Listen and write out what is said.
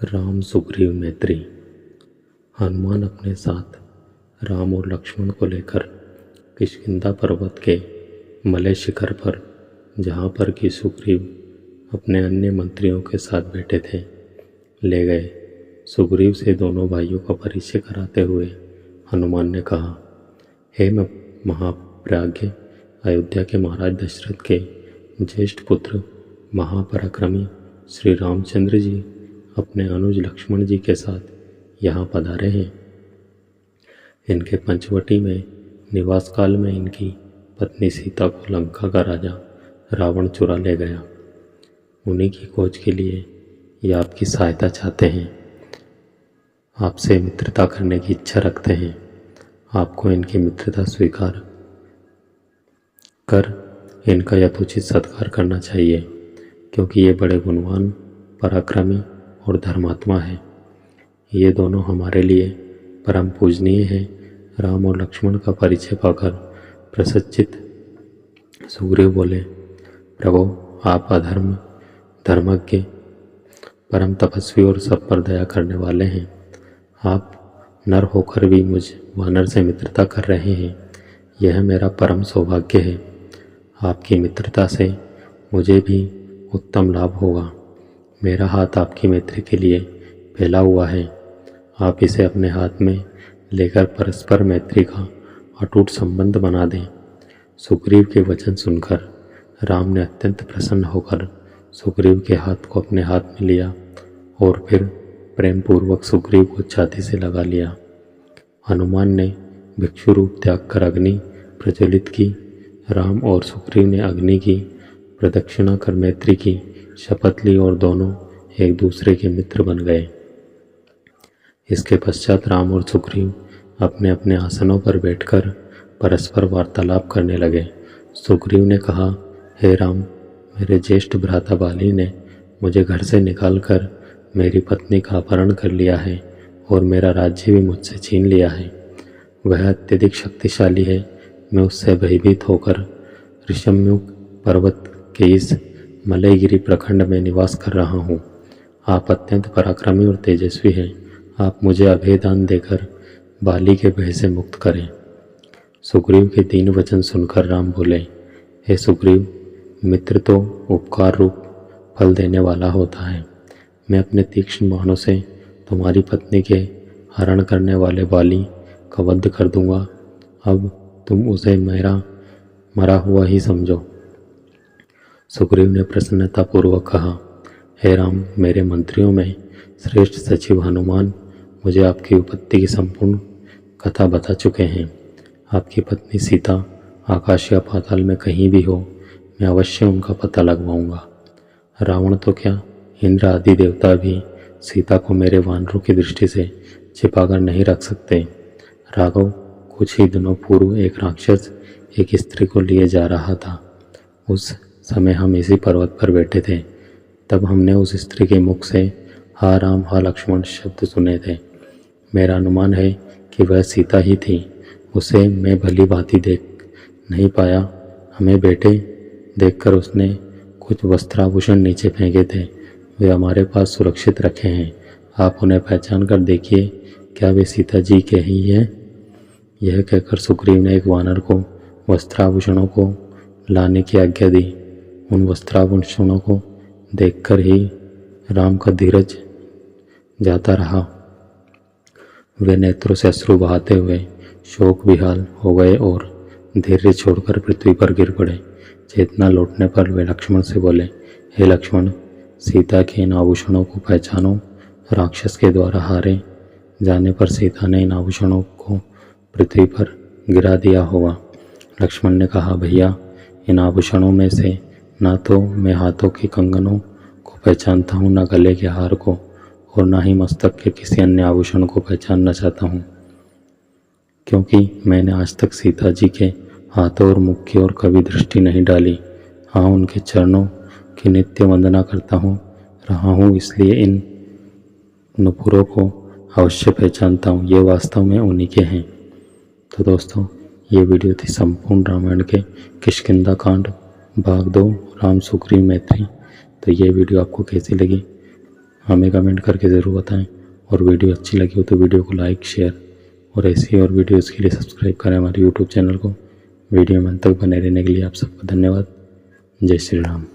राम सुग्रीव मैत्री। हनुमान अपने साथ राम और लक्ष्मण को लेकर किष्किंधा पर्वत के मलय शिखर पर, जहाँ पर कि सुग्रीव अपने अन्य मंत्रियों के साथ बैठे थे, ले गए। सुग्रीव से दोनों भाइयों का परिचय कराते हुए हनुमान ने कहा, हे महाप्राज्ञ, अयोध्या के महाराज दशरथ के ज्येष्ठ पुत्र महापराक्रमी श्री रामचंद्र जी अपने अनुज लक्ष्मण जी के साथ यहाँ पधारे हैं। इनके पंचवटी में निवास काल में इनकी पत्नी सीता को लंका का राजा रावण चुरा ले गया। उन्हीं की खोज के लिए ये आपकी सहायता चाहते हैं, आपसे मित्रता करने की इच्छा रखते हैं। आपको इनकी मित्रता स्वीकार कर इनका यथोचित सत्कार करना चाहिए, क्योंकि ये बड़े गुणवान, पराक्रमी और धर्मात्मा है। ये दोनों हमारे लिए परम पूजनीय हैं। राम और लक्ष्मण का परिचय पाकर प्रसन्नचित्त सुग्रीव बोले, प्रभु, आप अधर्म, धर्मज्ञ, परम तपस्वी और सब पर दया करने वाले हैं। आप नर होकर भी मुझ वानर से मित्रता कर रहे हैं, यह मेरा परम सौभाग्य है। आपकी मित्रता से मुझे भी उत्तम लाभ होगा। मेरा हाथ आपकी मैत्री के लिए फैला हुआ है। आप इसे अपने हाथ में लेकर परस्पर मैत्री का अटूट संबंध बना दें। सुग्रीव के वचन सुनकर राम ने अत्यंत प्रसन्न होकर सुग्रीव के हाथ को अपने हाथ में लिया और फिर प्रेम पूर्वक सुग्रीव को छाती से लगा लिया। हनुमान ने भिक्षु रूप त्याग कर अग्नि प्रज्वलित की। राम और सुग्रीव ने अग्नि की प्रदक्षिणा कर मैत्री की शपथ ली और दोनों एक दूसरे के मित्र बन गए। इसके पश्चात राम और सुग्रीव अपने अपने आसनों पर बैठकर परस्पर वार्तालाप करने लगे। सुग्रीव ने कहा, हे राम, मेरे ज्येष्ठ भ्राता बाली ने मुझे घर से निकालकर मेरी पत्नी का अपहरण कर लिया है और मेरा राज्य भी मुझसे छीन लिया है। वह अत्यधिक शक्तिशाली है। मैं उससे भयभीत होकर ऋषभमुख पर्वत के इस मलयगिरी प्रखंड में निवास कर रहा हूँ। आप अत्यंत पराक्रमी और तेजस्वी हैं। आप मुझे अभय दान देकर बाली के भय से मुक्त करें। सुग्रीव के 3 वचन सुनकर राम बोले, हे सुग्रीव, मित्र तो उपकार रूप फल देने वाला होता है। मैं अपने तीक्ष्ण बाणों से तुम्हारी पत्नी के हरण करने वाले बाली का वध कर दूंगा। अब तुम उसे मेरा मरा हुआ ही समझो। सुग्रीव ने प्रसन्नतापूर्वक कहा, हे राम, मेरे मंत्रियों में श्रेष्ठ सचिव हनुमान मुझे आपकी उपपत्ति की संपूर्ण कथा बता चुके हैं। आपकी पत्नी सीता आकाश या पाताल में कहीं भी हो, मैं अवश्य उनका पता लगवाऊंगा। रावण तो क्या, इंद्र आदि देवता भी सीता को मेरे वानरों की दृष्टि से छिपाकर नहीं रख सकते। राघव, कुछ ही दिनों पूर्व एक राक्षस एक स्त्री को लिए जा रहा था। उस समय हम इसी पर्वत पर बैठे थे। तब हमने उस स्त्री के मुख से हा राम हा लक्ष्मण शब्द सुने थे। मेरा अनुमान है कि वह सीता ही थी। उसे मैं भली भांति देख नहीं पाया। हमें बैठे देखकर उसने कुछ वस्त्राभूषण नीचे फेंके थे। वे हमारे पास सुरक्षित रखे हैं। आप उन्हें पहचान कर देखिए, क्या वे सीता जी के ही हैं? यह कहकर सुग्रीव ने एक वानर को वस्त्राभूषणों को लाने की आज्ञा दी। उन वस्त्राभूषणों को देखकर ही राम का धीरज जाता रहा। वे नेत्रों से अश्रु बहाते हुए शोक विहाल हो गए और धैर्य छोड़कर पृथ्वी पर गिर पड़े। चेतना लौटने पर वे लक्ष्मण से बोले, हे लक्ष्मण, सीता के इन आभूषणों को पहचानो। राक्षस के द्वारा हारे जाने पर सीता ने इन आभूषणों को पृथ्वी पर गिरा दिया होगा। लक्ष्मण ने कहा, भैया, इन आभूषणों में से ना तो मैं हाथों के कंगनों को पहचानता हूँ, ना गले के हार को, और ना ही मस्तक के किसी अन्य आभूषण को पहचानना चाहता हूँ, क्योंकि मैंने आज तक सीता जी के हाथों और मुख की ओर कभी दृष्टि नहीं डाली। हाँ, उनके चरणों की नित्य वंदना करता रहा हूँ, इसलिए इन नुपुरों को अवश्य पहचानता हूँ। ये वास्तव में उन्हीं के हैं। तो दोस्तों, ये वीडियो थी संपूर्ण रामायण के किष्किंधा कांड भाग 2 राम सुग्रीव मैत्री। तो ये वीडियो आपको कैसी लगी हमें कमेंट करके ज़रूर बताएं। और वीडियो अच्छी लगी हो तो वीडियो को लाइक, शेयर और ऐसी और वीडियोज़ के लिए सब्सक्राइब करें हमारे यूट्यूब चैनल को। वीडियो में अंत तक बने रहने के लिए आप सबका धन्यवाद। जय श्री राम।